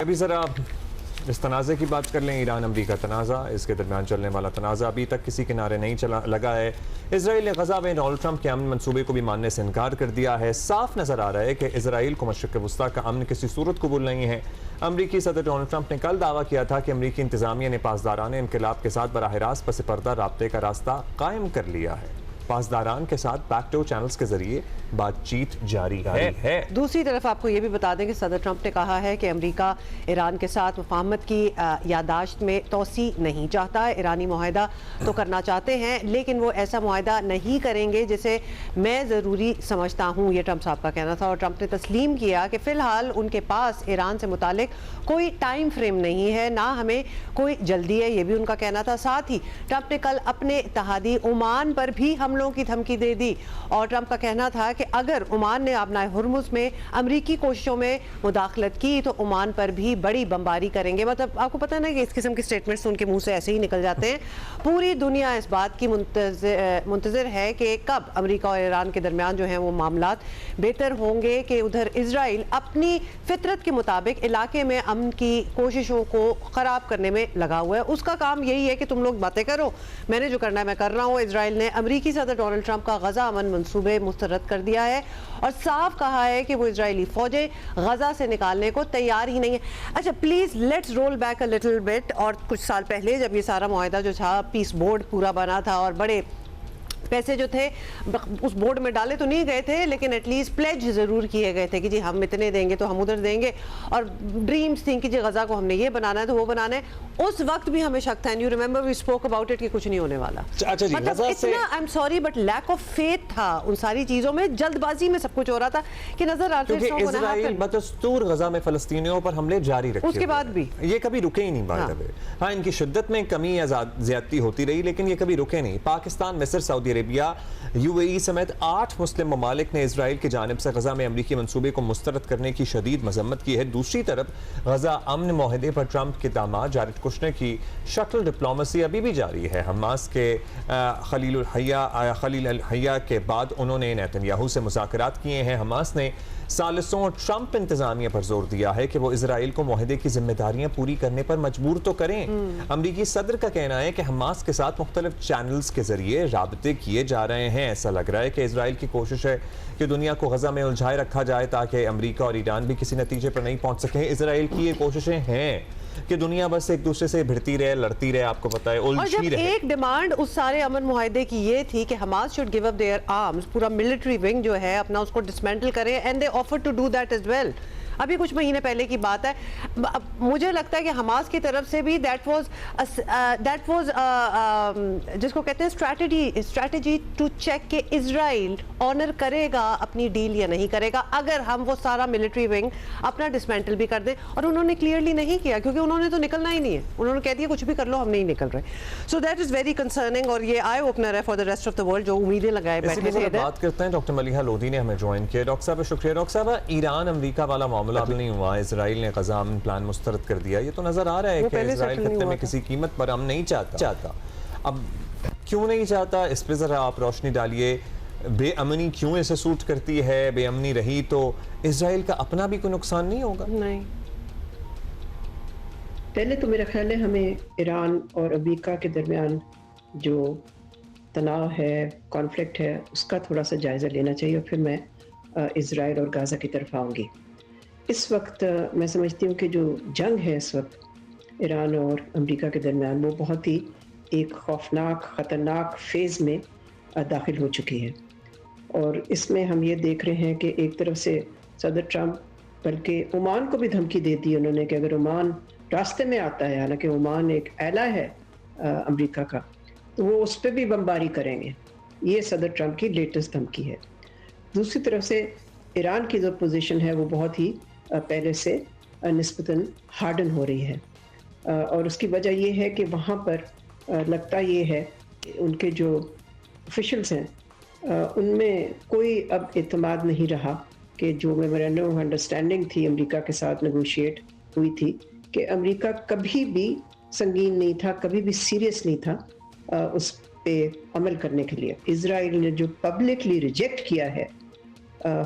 ابھی ذرا اس تنازع کی بات کر لیں. ایران امریکہ تنازع، اس کے درمیان چلنے والا تنازع ابھی تک کسی کنارے نہیں لگا ہے. اسرائیل نے غزہ میں ڈونلڈ ٹرمپ کے امن منصوبے کو بھی ماننے سے انکار کر دیا ہے. صاف نظر آ رہا ہے کہ اسرائیل کو مشرق وسطیٰ کا امن کسی صورت قبول نہیں ہے. امریکی صدر ڈونلڈ ٹرمپ نے کل دعویٰ کیا تھا کہ امریکی انتظامیہ نے پاسداران انقلاب کے ساتھ براہ راست پس پردہ رابطے کا راستہ قائم کر لیا ہے. پاسداران کے ساتھ بیک ڈور چینلز کے ذریعے بات چیت جاری ہے. دوسری طرف آپ کو یہ بھی بتا دیں کہ صدر ٹرمپ نے کہا ہے کہ امریکہ ایران کے ساتھ مفاہمت کی یادداشت میں توسیع نہیں چاہتا. ایرانی معاہدہ تو کرنا چاہتے ہیں لیکن وہ ایسا معاہدہ نہیں کریں گے جسے میں ضروری سمجھتا ہوں، یہ ٹرمپ صاحب کا کہنا تھا. اور ٹرمپ نے تسلیم کیا کہ فی الحال ان کے پاس ایران سے متعلق کوئی ٹائم فریم نہیں ہے، نہ ہمیں کوئی جلدی ہے، یہ بھی ان کا کہنا تھا. ساتھ ہی ٹرمپ نے کل اپنے اتحادی عمان پر بھی حملوں کی دھمکی دے دی اور ٹرمپ کا کہنا تھا کہ اگر عمان نے آبنائے ہرمز میں امریکی کوششوں میں مداخلت کی تو عمان پر بھی بڑی بمباری کریں گے. مطلب آپ کو پتہ ہے نا کہ اس قسم کے سٹیٹمنٹس ان کے منہ سے ایسے ہی نکل جاتے ہیں. پوری دنیا اس بات کی منتظر ہے کہ کب امریکہ اور ایران کے درمیان جو ہیں وہ معاملات بہتر ہوں گے کہ ادھر اسرائیل اپنی فطرت کے مطابق علاقے میں امن کی کوششوں کو خراب کرنے میں لگا ہوا ہے. اس کا کام یہی ہے کہ تم لوگ باتیں کرو، میں نے جو کرنا ہے میں کر رہا ہوں. اسرائیل نے امریکی صدر ڈونلڈ ٹرمپ کا غزہ امن منصوبے مسترد کر دیا ہے اور صاف کہا ہے کہ وہ اسرائیلی فوجیں غزہ سے نکالنے کو تیار ہی نہیں ہے. اچھا please let's roll back a little bit. اور کچھ سال پہلے جب یہ سارا معاہدہ جو تھا پیس بورڈ پورا بنا تھا اور بڑے پیسے جو تھے اس بورڈ میں ڈالے تو نہیں گئے تھے لیکن ایٹ لیسٹ پلیج ضرور کیے گئے تھے کہ جی ہم اتنے دیں گے تو ہم ادھر دیں گے، اور ڈریمز تھیں کہ جی غزہ کو ہم نے یہ بنانا ہے تو وہ بنانا ہے. اس وقت بھی ہمیں شک تھا. And you remember we spoke about it کہ کچھ نہیں ہونے والا. مطلب اتنا I am sorry but lack of faith تھا ان ساری چیزوں میں، جلد بازی میں سب کچھ ہو رہا تھا کہ نظر آتے ہیں کیونکہ اسرائیل بدستور غزہ میں فلسطینیوں پر حملے جاری رکھے، اس کے بعد بھی یہ کبھی رکے ہی نہیں. ہاں ان کی شدت میں کمی یا زیادتی ہوتی رہی لیکن یہ کبھی رکے نہیں. پاکستان، مصر، سعودی عربیہ، یو اے ای سمیت 8 مسلم ممالک نے اسرائیل کی جانب سے غزہ میں امریکی منصوبے کو مسترد کرنے کی شدید مذمت کی ہے. دوسری طرف غزہ امن معاہدے پر ٹرمپ کے داماد جارد کشنر کی شٹل ڈپلومیسی ابھی بھی جاری ہے. حماس کے خلیل الحیہ کے بعد انہوں نے نیتن یاہو سے مذاکرات کیے ہیں. حماس نے ثالثوں ٹرمپ انتظامیہ پر زور دیا ہے کہ وہ اسرائیل کو معاہدے کی ذمہ داریاں پوری کرنے پر مجبور تو کریں. امریکی صدر کا کہنا ہے کہ حماس کے ساتھ مختلف چینلز کے ذریعے رابطے کیے جا رہے ہیں. ایسا لگ رہا ہے کہ اسرائیل کی کوشش ہے کہ دنیا کو غزہ میں الجھائے رکھا جائے تاکہ امریکہ اور ایران بھی کسی نتیجے پر نہیں پہنچ سکیں. اسرائیل کی یہ کوششیں ہیں کہ دنیا بس ایک دوسرے سے بھڑتی رہے، لڑتی رہے، آپ کو پتہ ہے الجھی رہے. ایک ڈیمانڈ اس سارے امن معاہدے کی یہ تھی کہ Hamas should give up their arms، پورا ملٹری ونگ جو ہے اپنا اس کو ڈسمینٹل کرے، and they offered to do that as well. ابھی کچھ مہینے پہلے کی بات ہے. مجھے لگتا ہے کہ حماس کی طرف سے بھی دیٹ واز جس کو کہتے ہیں اسٹریٹجی ٹو چیک کہ اسرائیل آنر کرے گا اپنی ڈیل یا نہیں کرے گا اگر ہم وہ سارا ملٹری ونگ اپنا ڈسمینٹل بھی کر دیں. اور انہوں نے کلیئرلی نہیں کیا کیونکہ انہوں نے تو نکلنا ہی نہیں ہے. انہوں نے کہہ دیا کچھ بھی کر لو ہم نہیں نکل رہے. So that is very concerning اور یہ آئی اوپنر ہے for the rest of the world جو امیدیں لگائے بیٹھے تھے. بات کرتے ہیں ڈاکٹر ملیحہ لودھی نے ہمیں جوائن کیا. ڈاکٹر صاحب شکریہ. ڈاکٹر صاحب ایران امریکہ والا معاملہ نہیں ہوا، اسرائیل نے غزہ امن پلان مسترد کر دیا. یہ تو نظر آ رہا ہے کہ اسرائیل خطے میں کسی قیمت پر امن نہیں چاہتا. اب کیوں نہیں چاہتا اس پہ ذرا آپ روشنی ڈالیے. بے امنی کیوں اسے سوٹ کرتی ہے؟ بے امنی رہی تو اسرائیل کا اپنا بھی کوئی نقصان نہیں ہوگا؟ نہیں. پہلے تو میرا خیال ہے ہمیں ایران اور امریکہ کے درمیان جو تناؤ ہے، کانفلکٹ ہے، اس کا تھوڑا سا جائزہ لینا چاہیے اور پھر میں اسرائیل اور غزہ کی طرف آؤں گی. اس وقت میں سمجھتی ہوں کہ جو جنگ ہے اس وقت ایران اور امریکہ کے درمیان وہ بہت ہی ایک خوفناک خطرناک فیز میں داخل ہو چکی ہے. اور اس میں ہم یہ دیکھ رہے ہیں کہ ایک طرف سے صدر ٹرمپ بلکہ عمان کو بھی دھمکی دے دی انہوں نے کہ اگر عمان راستے میں آتا ہے، حالانکہ عمان ایک ایلا ہے امریکہ کا، تو وہ اس پہ بھی بمباری کریں گے. یہ صدر ٹرمپ کی لیٹسٹ دھمکی ہے. دوسری طرف سے ایران کی جو پوزیشن ہے وہ بہت ہی پہلے سے نسبتاً ہارڈن ہو رہی ہے اور اس کی وجہ یہ ہے کہ وہاں پر لگتا یہ ہے کہ ان کے جو آفیشلز ہیں ان میں کوئی اب اعتماد نہیں رہا کہ جو میمورینڈم آف انڈرسٹینڈنگ تھی امریکہ کے ساتھ نیگوشیٹ ہوئی تھی کہ امریکہ کبھی بھی سنگین نہیں تھا، کبھی بھی سیریس نہیں تھا اس پہ عمل کرنے کے لیے. اسرائیل نے جو پبلکلی ریجیکٹ کیا ہے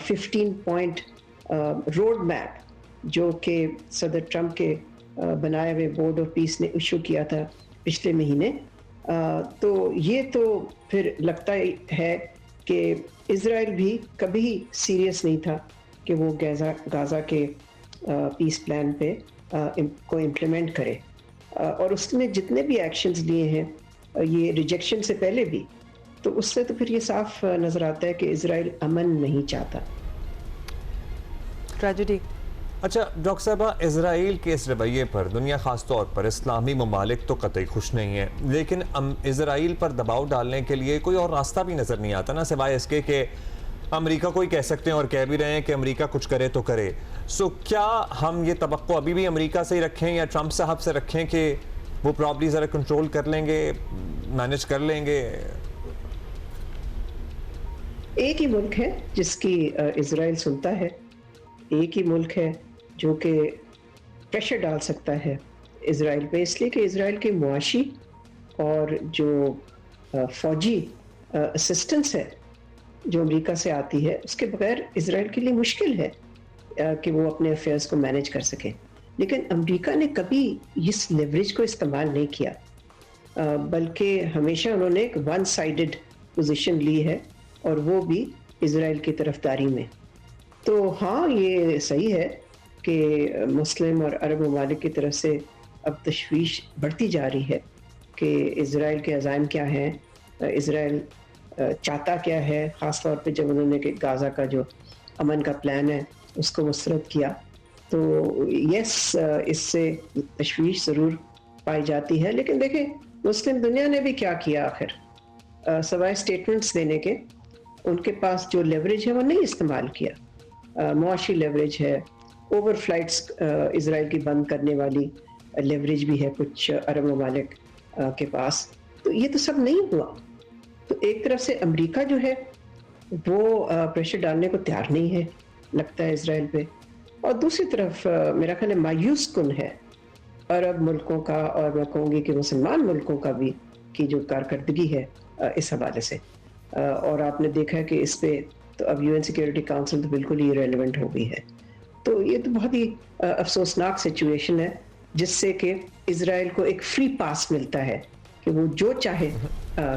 15 پوائنٹ روڈ میپ جو کہ صدر ٹرمپ کے بنائے ہوئے بورڈ آف پیس نے ایشو کیا تھا پچھلے مہینے. تو یہ تو پھر لگتا ہے کہ اسرائیل بھی کبھی سیریس نہیں تھا کہ وہ غازہ کے پیس پلان پہ کو امپلیمنٹ کرے, اور اس نے جتنے بھی ایکشنز لیے ہیں یہ ریجیکشن سے پہلے بھی, تو اس سے تو پھر یہ صاف نظر آتا ہے کہ اسرائیل امن نہیں چاہتا. ٹریجڈی. اچھا ڈاکٹر صاحبہ, اسرائیل کے اس رویے پر دنیا خاص طور پر اسلامی ممالک تو قطعی خوش نہیں ہے, لیکن اسرائیل پر دباؤ ڈالنے کے لیے کوئی اور راستہ بھی نظر نہیں آتا نا, سوائے اس کے کہ امریکہ کو ہی کہہ سکتے ہیں اور کہہ بھی رہے ہیں کہ امریکہ کچھ کرے تو کرے. سو کیا ہم یہ توقع ابھی بھی امریکہ سے ہی رکھیں یا ٹرمپ صاحب سے رکھیں کہ وہ پرابلی ذرا کنٹرول کر لیں گے, مینج کر لیں گے؟ ایک ہی ملک ہے جس کی اسرائیل سنتا ہے, ایک ہی ملک ہے جو کہ پریشر ڈال سکتا ہے اسرائیل پہ, اس لیے کہ اسرائیل کے معاشی اور جو فوجی اسسٹنس ہے جو امریکہ سے آتی ہے, اس کے بغیر اسرائیل کے لیے مشکل ہے کہ وہ اپنے افیئرز کو مینج کر سکے. لیکن امریکہ نے کبھی اس لیوریج کو استعمال نہیں کیا, بلکہ ہمیشہ انہوں نے ایک ون سائیڈڈ پوزیشن لی ہے, اور وہ بھی اسرائیل کی طرفداری میں. تو ہاں یہ صحیح ہے کہ مسلم اور عرب ممالک کی طرف سے اب تشویش بڑھتی جا رہی ہے کہ اسرائیل کے عزائم کیا ہیں, اسرائیل چاہتا کیا ہے, خاص طور پہ جب انہوں نے کہ غازہ کا جو امن کا پلان ہے اس کو مسترد کیا. تو یس, اس سے تشویش ضرور پائی جاتی ہے. لیکن دیکھیں مسلم دنیا نے بھی کیا کیا آخر, سوائے سٹیٹمنٹس دینے کے ان کے پاس جو لیوریج ہے وہ نہیں استعمال کیا. معاشی لیوریج ہے, اوور فلائٹس اسرائیل کی بند کرنے والی لیوریج بھی ہے کچھ عرب ممالک کے پاس. تو یہ تو سب نہیں ہوا. تو ایک طرف سے امریکہ جو ہے وہ پریشر ڈالنے کو تیار نہیں ہے لگتا ہے اسرائیل پہ, اور دوسری طرف میرا خیال ہے مایوس کن ہے عرب ملکوں کا, اور میں کہوں گی کہ مسلمان ملکوں کا بھی, کی جو کارکردگی ہے اس حوالے سے. اور آپ نے دیکھا ہے کہ اس پہ تو اب UN سیکیورٹی کاؤنسل تو بالکل ہی ریلیونٹ ہو گئی ہے. تو یہ تو بہت ہی افسوسناک سچویشن ہے جس سے کہ اسرائیل کو ایک فری پاس ملتا ہے کہ وہ جو چاہے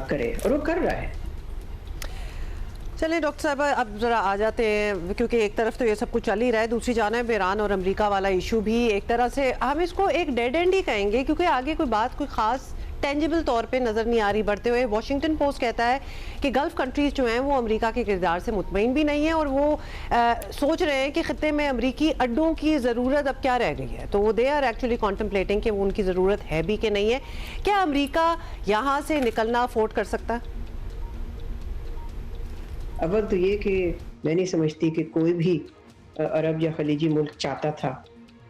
کرے, اور وہ کر رہا ہے. چلیں ڈاکٹر صاحب اب ذرا آ جاتے ہیں, کیونکہ ایک طرف تو یہ سب کچھ چل ہی رہا ہے, دوسری جانب ایران اور امریکہ والا ایشو بھی ایک طرح سے ہم اس کو ایک ڈیڈ اینڈ ہی کہیں گے, کیونکہ آگے کوئی بات کوئی خاص ٹینجیبل طور پہ نظر نہیں آ رہی بڑھتے ہوئے. واشنگٹن پوسٹ کہتا ہے کہ گلف کنٹریز جو ہیں وہ امریکہ کے کردار سے مطمئن بھی نہیں ہیں, اور وہ سوچ رہے ہیں کہ خطے میں امریکی اڈوں کی ضرورت اب کیا رہ گئی ہے. تو دے آر ایکچولی کانٹمپلیٹنگ کہ وہ ان کی ضرورت ہے بھی کہ نہیں ہے. کیا امریکہ یہاں سے نکلنا افورڈ کر سکتا ہے؟ اول تو یہ کہ میں نہیں سمجھتی کہ کوئی بھی عرب یا خلیجی ملک چاہتا تھا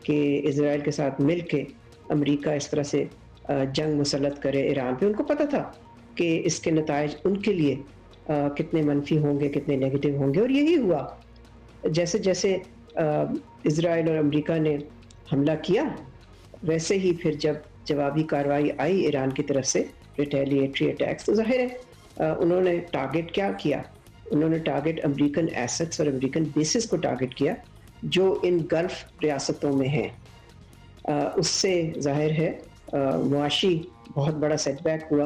کہ اسرائیل کے ساتھ مل کے امریکہ اس طرح سے جنگ مسلط کرے ایران پہ. ان کو پتہ تھا کہ اس کے نتائج ان کے لیے کتنے منفی ہوں گے, کتنے نیگیٹو ہوں گے, اور یہی ہوا. جیسے جیسے اسرائیل اور امریکہ نے حملہ کیا, ویسے ہی پھر جب جوابی کارروائی آئی ایران کی طرف سے, ریٹیلیٹری اٹیکس, تو ظاہر ہے انہوں نے ٹارگٹ کیا کیا, انہوں نے ٹارگٹ امریکن ایسٹس اور امریکن بیسز کو ٹارگٹ کیا جو ان گلف ریاستوں میں ہیں. اس سے ظاہر ہے معاشی بہت بڑا سیٹ بیک ہوا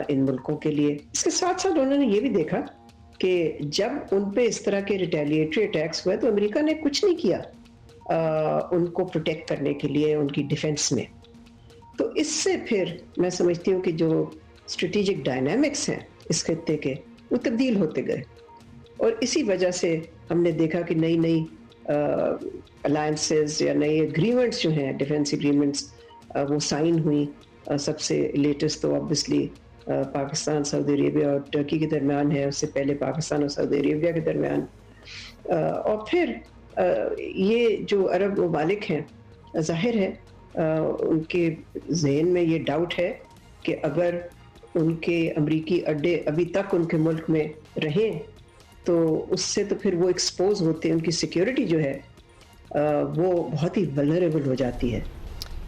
ان ملکوں کے لیے. اس کے ساتھ ساتھ انہوں نے یہ بھی دیکھا کہ جب ان پہ اس طرح کے ریٹیلیٹری اٹیکس ہوئے تو امریکہ نے کچھ نہیں کیا ان کو پروٹیکٹ کرنے کے لیے, ان کی ڈیفنس میں. تو اس سے پھر میں سمجھتی ہوں کہ جو اسٹریٹجک ڈائنامکس ہیں اس خطے کے وہ تبدیل ہوتے گئے, اور اسی وجہ سے ہم نے دیکھا کہ نئی نئی الائنسز یا نئی اگریمنٹس جو ہیں, ڈیفنس اگریمنٹس, وہ سائن ہوئی. سب سے لیٹسٹ تو آبویسلی پاکستان سعودی عربیہ اور ٹرکی کے درمیان ہے, اس سے پہلے پاکستان اور سعودی عربیہ کے درمیان. اور پھر یہ جو عرب ممالک ہیں, ظاہر ہے ان کے ذہن میں یہ ڈاؤٹ ہے کہ اگر ان کے امریکی اڈے ابھی تک ان کے ملک میں رہیں تو اس سے تو پھر وہ ایکسپوز ہوتے ہیں, ان کی سیکیورٹی جو ہے وہ بہت ہی ولنریبل ہو جاتی ہے.